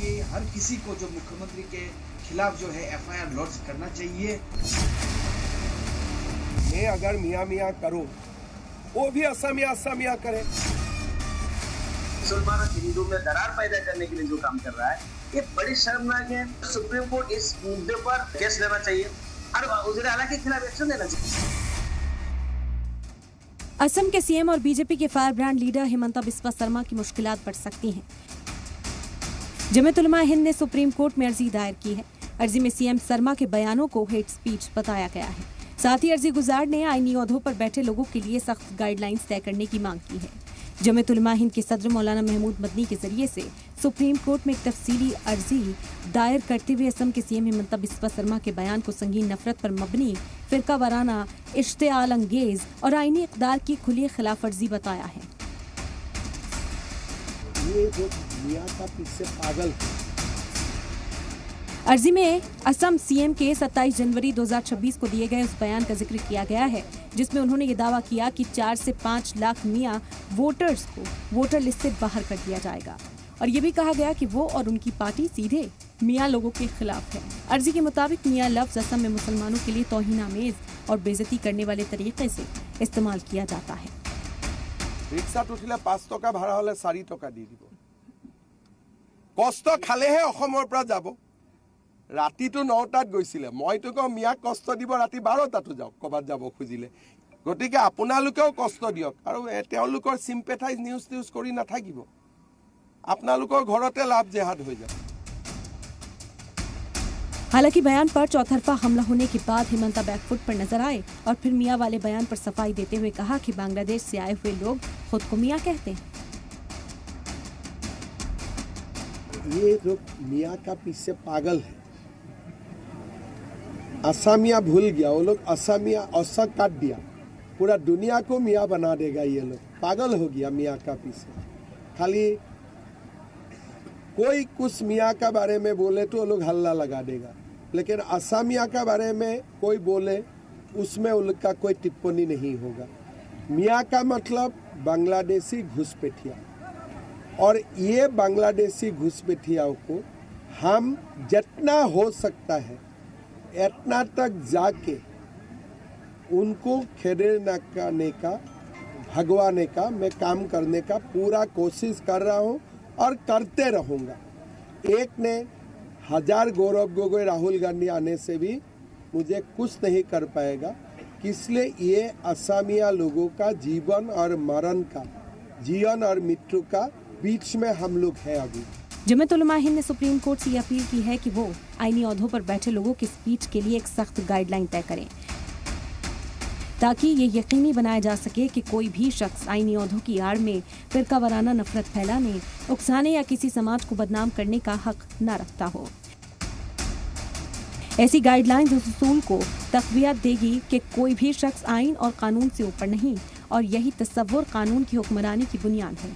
कि हर किसी को जो मुख्यमंत्री के खिलाफ जो है एफआईआर लॉन्च करना चाहिए। मैं अगर मियाँ मियाँ करूं, वो भी असमिया करे। मुसलमान और हिंदू में दरार पैदा करने के लिए जो काम कर रहा है, ये बड़ी शर्मनाक है। सुप्रीम कोर्ट इस मुद्दे पर केस लेना चाहिए और वज़ीर आला के खिलाफ एक्शन लेना चाहिए। असम के सीएम और बीजेपी के fire brand leader Himanta Biswa Sharma की मुश्किलात बढ़ सकती हैं। जमीयत उलमा हिंद ने सुप्रीम कोर्ट में अर्जी दायर की है। अर्जी में सीएम शर्मा के बयानों को हेट स्पीच बताया गया है। साथ ही अर्जी गुजार ने आईनी ओहदों पर बैठे लोगों के लिए सख्त गाइडलाइंस तय करने की मांग की है। जमीयत उलमा हिंद के सदर मौलाना महमूद मदनी के जरिए से सुप्रीम कोर्ट में एक तफसीली अर्जी दायर करते हुए असम के सीएम हिमंता बिस्वा शर्मा के बयान को संगीन नफरत पर मबनी, फिरका वाराना, इश्तिआल अंगेज और आईनी इक़दार की खुली खिलाफ वर्जी बताया है। ये जो मियाँ का पीछे पागल है। अर्जी में असम सीएम के 27 जनवरी 2026 को दिए गए उस बयान का जिक्र किया गया है जिसमें उन्होंने ये दावा किया कि 4 से 5 लाख मियाँ वोटर्स को वोटर लिस्ट से बाहर कर दिया जाएगा और ये भी कहा गया कि वो और उनकी पार्टी सीधे मियाँ लोगों के खिलाफ है। अर्जी के मुताबिक मियाँ लफ्ज असम में मुसलमानों के लिए तौहीन-आमेज और बेइज्जती करने वाले तरीके से इस्तेमाल किया जाता है। रिक्शात उठिले 5 टका भाड़ा हले 4 टका दी দিব। কষ্ট খালেহে অসমৰ পৰা যাব। ৰাতিটো 9টাত গৈছিলে, মইতো কওঁ মিয়াক কষ্ট দিব ৰাতি 12টাতো যাওক কবাত যাব খুজিলে। গতিকে আপোনালোকেও কষ্ট দিয়ক আৰু তেওঁলোকৰ সিম্পেথাইজ নিউজ কৰি নাথাকিব। আপোনালোকৰ ঘৰতে লাভ জেহাদ হৈ যাব। हालांकि बयान पर चौतरफा हमला होने के बाद हिमंता बैकफुट पर नजर आए और फिर मियाँ वाले बयान पर सफाई देते हुए कहा कि बांग्लादेश से आए हुए लोग खुद को मियाँ कहते हैं। ये जो मियाँ का पीछे पागल है, असमिया भूल गया, वो लोग असमिया औसा काट दिया, पूरा दुनिया को मियाँ बना देगा। ये लोग पागल हो गया मियाँ का पीछे। खाली कोई कुछ मियाँ का बारे में बोले तो वो लोग हल्ला लगा देगा, लेकिन असमिया का बारे में कोई बोले उसमें उनका कोई टिप्पणी नहीं होगा। मियाँ का मतलब बांग्लादेशी घुसपैठिया, और ये बांग्लादेशी घुसपैठियाओं को हम जितना हो सकता है इतना तक जाके उनको खेदने का भगवाने का मैं काम करने का पूरा कोशिश कर रहा हूँ और करते रहूँगा। एक ने 1000 गौरव गोगोई राहुल गांधी आने से भी मुझे कुछ नहीं कर पाएगा, इसलिए ये असमिया लोगों का जीवन और मरण का, जीवन और मृत्यु का बीच में हम लोग हैं अभी। जमीयत उलमा हिंद ने सुप्रीम कोर्ट से अपील की है कि वो आईनी ओहदों पर बैठे लोगों की स्पीच के लिए एक सख्त गाइडलाइन तय करें ताकि ये यकीनी बनाया जा सके कि कोई भी शख्स आईनी ओहदों की आड़ में फिरका वाराना नफरत फैलाने, उकसाने या किसी समाज को बदनाम करने का हक न रखता हो। ऐसी गाइडलाइंस उस उसूल को तक़वियत देगी कि कोई भी शख्स आइन और कानून से ऊपर नहीं, और यही तस्वुर कानून की हुक्मरानी की बुनियाद है।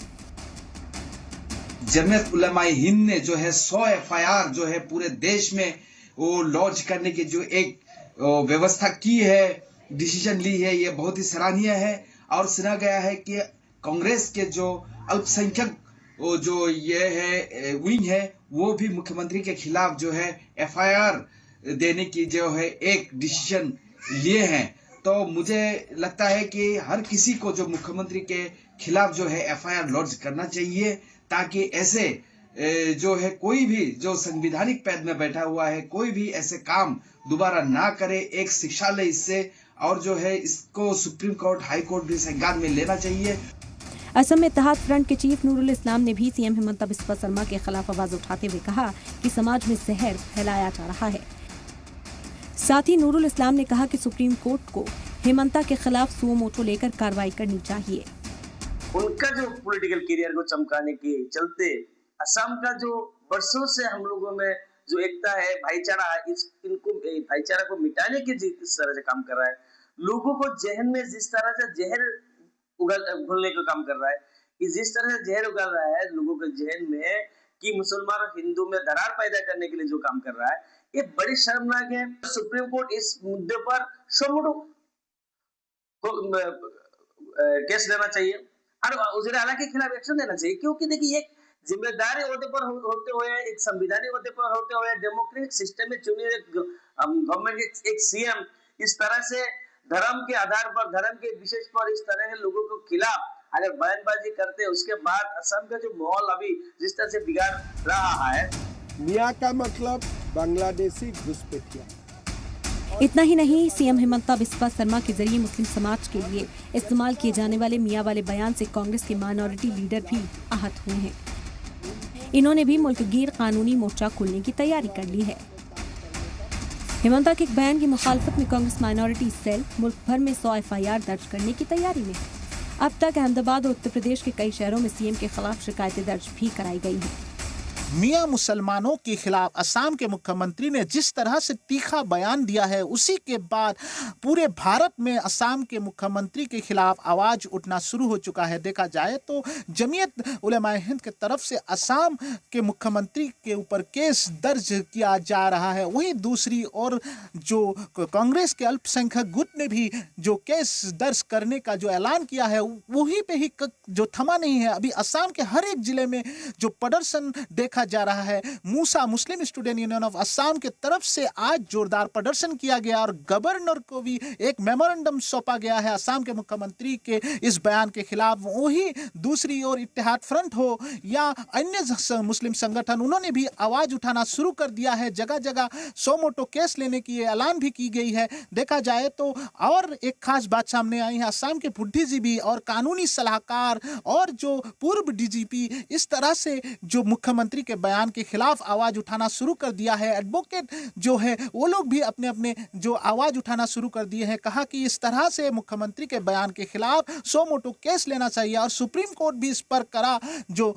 जमीयत उलमा हिंद ने जो है 100 एफआईआर जो है पूरे देश में वो लॉन्च करने की जो एक व्यवस्था की है, डिसीजन ली है, ये बहुत ही सराहनीय है। और सुना गया है कि कांग्रेस के जो अल्पसंख्यक जो ये है विंग है वो भी मुख्यमंत्री के खिलाफ जो है एफआईआर देने की जो है एक डिसीजन लिए हैं। तो मुझे लगता है कि हर किसी को जो मुख्यमंत्री के खिलाफ जो है एफआईआर लॉन्च करना चाहिए ताकि ऐसे जो है कोई भी जो संवैधानिक पद में बैठा हुआ है कोई भी ऐसे काम दोबारा ना करे, एक शिक्षा ले इससे, और जो है इसको सुप्रीम कोर्ट, हाई कोर्ट भी संज्ञान में लेना चाहिए। असम में इत्तेहाद फ्रंट के चीफ नूरुल इस्लाम ने भी सीएम हिमंता बिस्वा शर्मा के खिलाफ आवाज उठाते हुए कहा कि समाज में जहर फैलाया जा रहा है। साथ ही नूरुल इस्लाम ने कहा कि सुप्रीम कोर्ट को हिमंता के खिलाफ सुओ मोटो लेकर कार्रवाई करनी चाहिए। उनका जो पॉलिटिकल करियर को चमकाने के चलते असम का जो वर्षों से हम लोगों में जो एकता है, भाईचारा है, इनको भाईचारा को मिटाने के जिस तरह से काम कर रहा है, लोगों को जहन में जिस तरह से जहर घोलने का काम कर रहा है, कि जिस तरह से जहर उगल रहा है लोगों के जहन में कि मुसलमान और हिंदू में दरार पैदा करने के लिए जो काम कर रहा है, ये बड़ी शर्मनाक है। सुप्रीम कोर्ट इस मुद्दे पर सुमोटो केस लेना चाहिए और वज़ीर आला के खिलाफ एक्शन लेना चाहिए, क्योंकि देखिए ये जिम्मेदारी होते पर होते हुए, एक संविधानिक होते पर होते हुए, डेमोक्रेटिक सिस्टम में चुने गवर्नमेंट के एक सीएम इस तरह से धर्म के आधार पर, धर्म के विशेष पर इस तरह के लोगों के खिलाफ अगर बयानबाजी करते हैं, उसके बाद असम का जो माहौल अभी जिस तरह से बिगाड़ रहा है। मियाँ का मतलब बांग्लादेशी घुसपैठिया। इतना ही नहीं, सीएम हिमंता बिस्वा सरमा के जरिए मुस्लिम समाज के लिए इस्तेमाल किए जाने वाले मियाँ वाले बयान से कांग्रेस के माइनॉरिटी लीडर भी आहत हुए हैं। इन्होंने भी मुल्क गैर कानूनी मोर्चा खोलने की तैयारी कर ली है। हिमंता के एक बयान की मुखालफत में कांग्रेस माइनॉरिटी सेल मुल्क भर में 100 FIR दर्ज करने की तैयारी में है। अब तक अहमदाबाद और उत्तर प्रदेश के कई शहरों में सीएम के खिलाफ शिकायतें दर्ज भी कराई गई हैं। मियां मुसलमानों के खिलाफ असम के मुख्यमंत्री ने जिस तरह से तीखा बयान दिया है, उसी के बाद पूरे भारत में असम के मुख्यमंत्री के खिलाफ आवाज उठना शुरू हो चुका है। देखा जाए तो जमीयत उलमाए हिंद की तरफ से असम के मुख्यमंत्री के ऊपर केस दर्ज किया जा रहा है। वहीं दूसरी ओर जो कांग्रेस के अल्पसंख्यक गुट ने भी जो केस दर्ज करने का जो ऐलान किया है, वहीं पे ही जो थमा नहीं है। अभी असम के हर एक जिले में जो प्रदर्शन देखा जा रहा है। मूसा मुस्लिम स्टूडेंट यूनियन ऑफ असम की तरफ से आज जोरदार प्रदर्शन किया गया और गवर्नर को भी एक मेमोरेंडम सौंपा गया है असम के मुख्यमंत्री के इस बयान के खिलाफ। वहीं दूसरी ओर इत्तेहाद फ्रंट हो या अन्य मुस्लिम संगठन, उन्होंने भी आवाज उठाना शुरू कर दिया है। जगह जगह 100 मोटो केस लेने की ऐलान भी की गई है। देखा जाए तो और एक खास बात सामने आई है, असम के बुद्धिजीवी और कानूनी सलाहकार और जो पूर्व DGP इस तरह से जो मुख्यमंत्री के बयान के खिलाफ आवाज उठाना शुरू कर दिया है। एडवोकेट जो है वो लोग भी अपने अपने जो आवाज उठाना शुरू कर दिए हैं। कहा कि इस तरह से मुख्यमंत्री के बयान के खिलाफ 100 मोटो केस लेना चाहिए और सुप्रीम कोर्ट भी इस पर कड़ा जो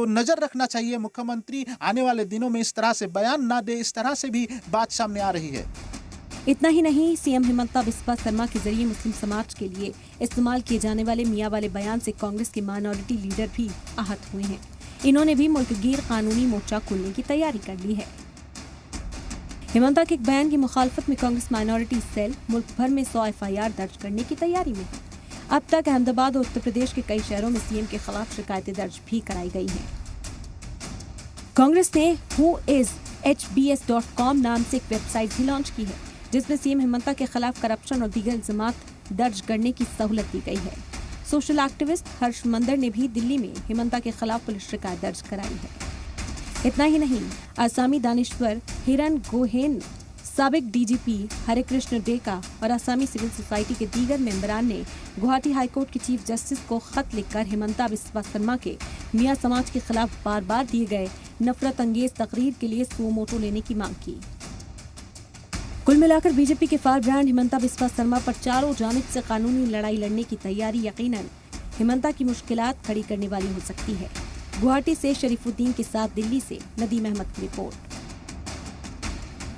नजर रखना चाहिए। मुख्यमंत्री आने वाले दिनों में इस तरह से बयान ना दे, इस तरह से भी बात सामने आ रही है। इतना ही नहीं, सीएम हिमंता बिस्वा सरमा के जरिए मुस्लिम समाज के लिए इस्तेमाल किए जाने वाले मियाँ वाले बयान से कांग्रेस के माइनॉरिटी लीडर भी आहत हुए हैं। इन्होंने भी मुल्क गैर कानूनी मोर्चा खोलने की तैयारी कर ली है। हिमंता के एक बयान की मुखालफत में कांग्रेस माइनॉरिटी सेल मुल्क भर में 100 FIR दर्ज करने की तैयारी में है। अब तक अहमदाबाद और उत्तर प्रदेश के कई शहरों में सीएम के खिलाफ शिकायतें दर्ज भी कराई गई हैं। कांग्रेस ने whoishbs.com नाम से एक वेबसाइट भी लॉन्च की है, जिसमें सीएम हिमंता के खिलाफ करप्शन और दीगर इल्जामात दर्ज करने की सहूलत दी गई है। सोशल एक्टिविस्ट हर्ष मंदर ने भी दिल्ली में हिमंता के खिलाफ पुलिस शिकायत दर्ज कराई है। इतना ही नहीं, आसामी दानिश्वर हिरन गोहेन, साबिक DGP हरे कृष्ण डेका और आसामी सिविल सोसाइटी के दीगर मेंबरान ने गुवाहाटी हाईकोर्ट के चीफ जस्टिस को खत लिखकर हिमंता बिस्वा सरमा के मियाँ समाज के खिलाफ बार बार दिए गए नफरत अंगेज तकरीर के लिए सो मोटो लेने की मांग की। कुल मिलाकर बीजेपी के फायर ब्रांड हिमंता बिस्वा सरमा पर चारों जानिब से कानूनी लड़ाई लड़ने की तैयारी यकीनन हिमंता की मुश्किलात खड़ी करने वाली हो सकती है। गुवाहाटी से शरीफुद्दीन के साथ दिल्ली से नदीम अहमद की रिपोर्ट।